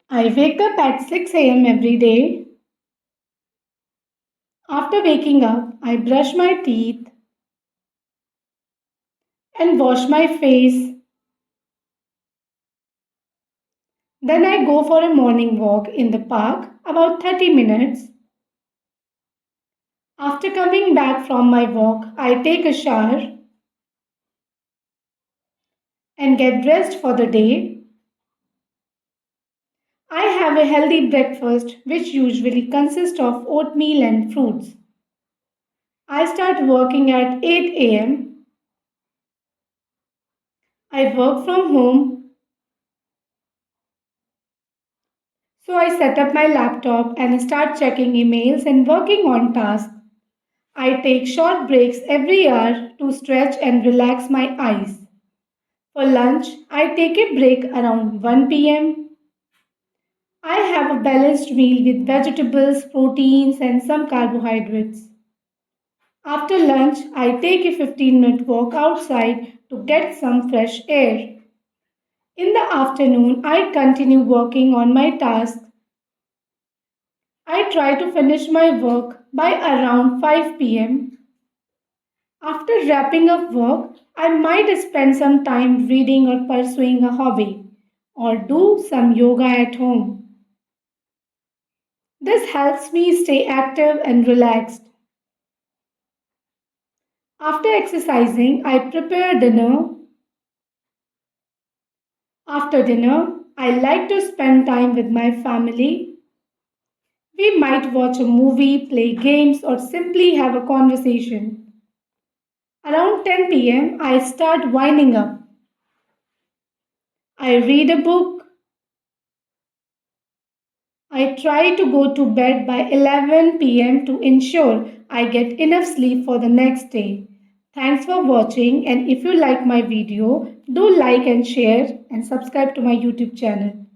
I wake up at 6 a.m. every day. After waking up, I brush my teeth and wash my face. Then I go for a morning walk in the park, about 30 minutes. After coming back from my walk, I take a shower and get dressed for the day. I have a healthy breakfast which usually consists of oatmeal and fruits. I start working at 8 a.m. I work from home, so I set up my laptop and start checking emails and working on tasks. I take short breaks every hour to stretch and relax my eyes. For lunch, I take a break around 1 pm. I have a balanced meal with vegetables, proteins, and some carbohydrates. After lunch, I take a 15-minute walk outside to get some fresh air. In the afternoon, I continue working on my tasks. I try to finish my work by around 5 pm. After wrapping up work, I might spend some time reading or pursuing a hobby or do some yoga at home. This helps me stay active and relaxed. After exercising, I prepare dinner. After dinner, I like to spend time with my family. We might watch a movie, play games, or simply have a conversation. Around 10 pm, I start winding up. I read a book. I try to go to bed by 11 pm to ensure I get enough sleep for the next day. Thanks for watching, and if you like my video, do like and share and subscribe to my YouTube channel.